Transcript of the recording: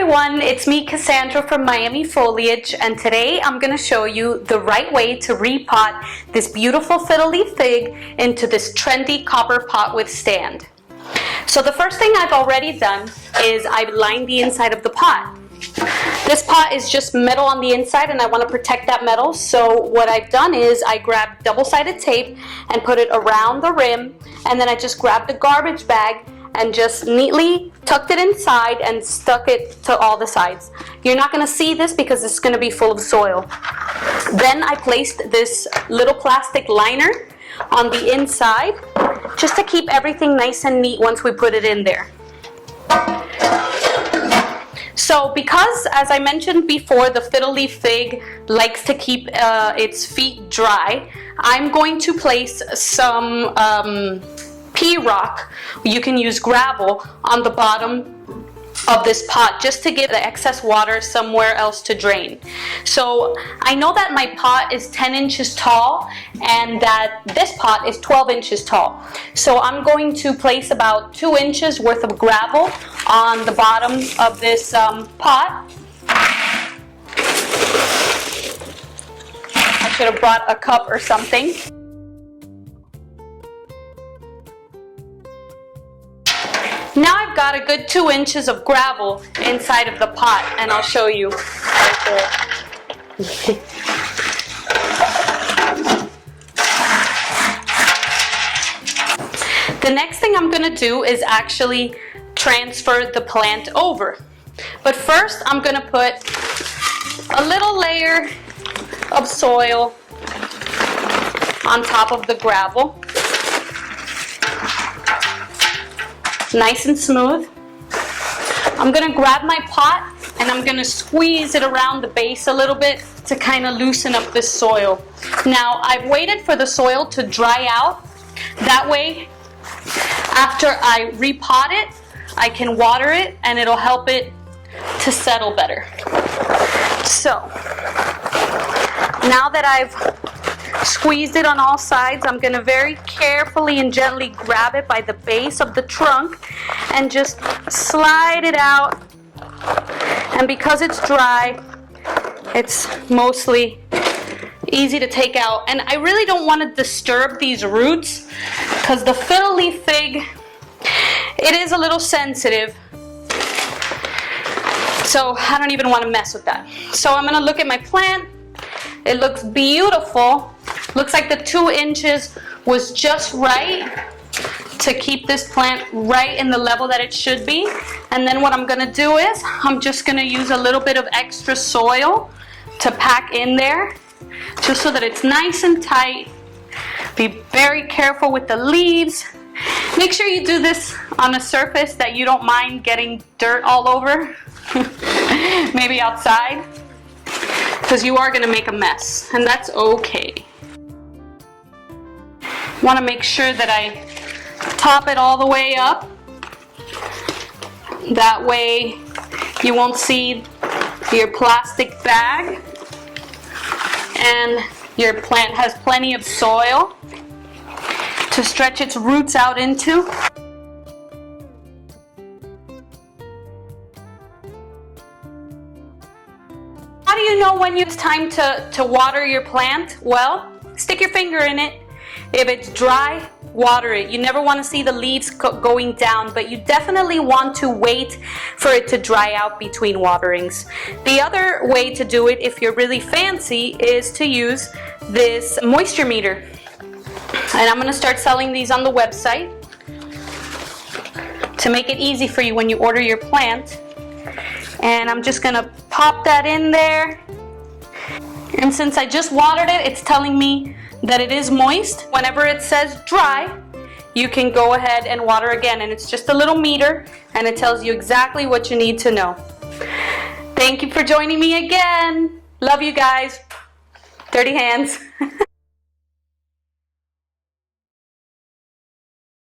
everyone, it's me Cassandra from Miami Foliage, and today I'm going to show you the right way to repot this beautiful fiddle leaf fig into this trendy copper pot with stand. So the first thing I've already done is I've lined the inside of the pot. This pot is just metal on the inside and I want to protect that metal, so what I've done is I grabbed double-sided tape and put it around the rim, and then I just grabbed a garbage bag and just neatly tucked it inside and stuck it to all the sides. You're not going to see this because it's going to be full of soil. Then I placed this little plastic liner on the inside just to keep everything nice and neat once we put it in there. So because, as I mentioned before, the fiddle leaf fig likes to keep its feet dry, I'm going to place some pea rock, you can use gravel, on the bottom of this pot just to give the excess water somewhere else to drain. So I know that my pot is 10 inches tall and that this pot is 12 inches tall. So I'm going to place about 2 inches worth of gravel on the bottom of this pot. I should have brought a cup or something. Now I've got a good 2 inches of gravel inside of the pot, and I'll show you right there. The next thing I'm going to do is actually transfer the plant over. But first I'm going to put a little layer of soil on top of the gravel. Nice and smooth. I'm going to grab my pot and I'm going to squeeze it around the base a little bit to kind of loosen up this soil. Now I've waited for the soil to dry out. That way, after I repot it, I can water it and it'll help it to settle better. So now that I've squeezed it on all sides, I'm going to very carefully and gently grab it by the base of the trunk and just slide it out. And because it's dry, it's mostly easy to take out. And I really don't want to disturb these roots because the fiddle leaf fig, it is a little sensitive. So I don't even want to mess with that. So I'm going to look at my plant. It looks beautiful. Looks like the 2 inches was just right to keep this plant right in the level that it should be. And then what I'm going to do is I'm just going to use a little bit of extra soil to pack in there just so that it's nice and tight. Be very careful with the leaves. Make sure you do this on a surface that you don't mind getting dirt all over. Maybe outside, because you are going to make a mess, and that's okay. Want to make sure that I top it all the way up. That way you won't see your plastic bag, and your plant has plenty of soil to stretch its roots out into. How do you know when it's time to water your plant? Well, stick your finger in it. If it's dry, water it. You never want to see the leaves going down, but you definitely want to wait for it to dry out between waterings. The other way to do it, if you're really fancy, is to use this moisture meter. And I'm going to start selling these on the website to make it easy for you when you order your plant. And I'm just going to pop that in there. And since I just watered it, it's telling me that it is moist. Whenever it says dry, you can go ahead and water again. And it's just a little meter, and it tells you exactly what you need to know. Thank you for joining me again. Love you guys. Dirty hands.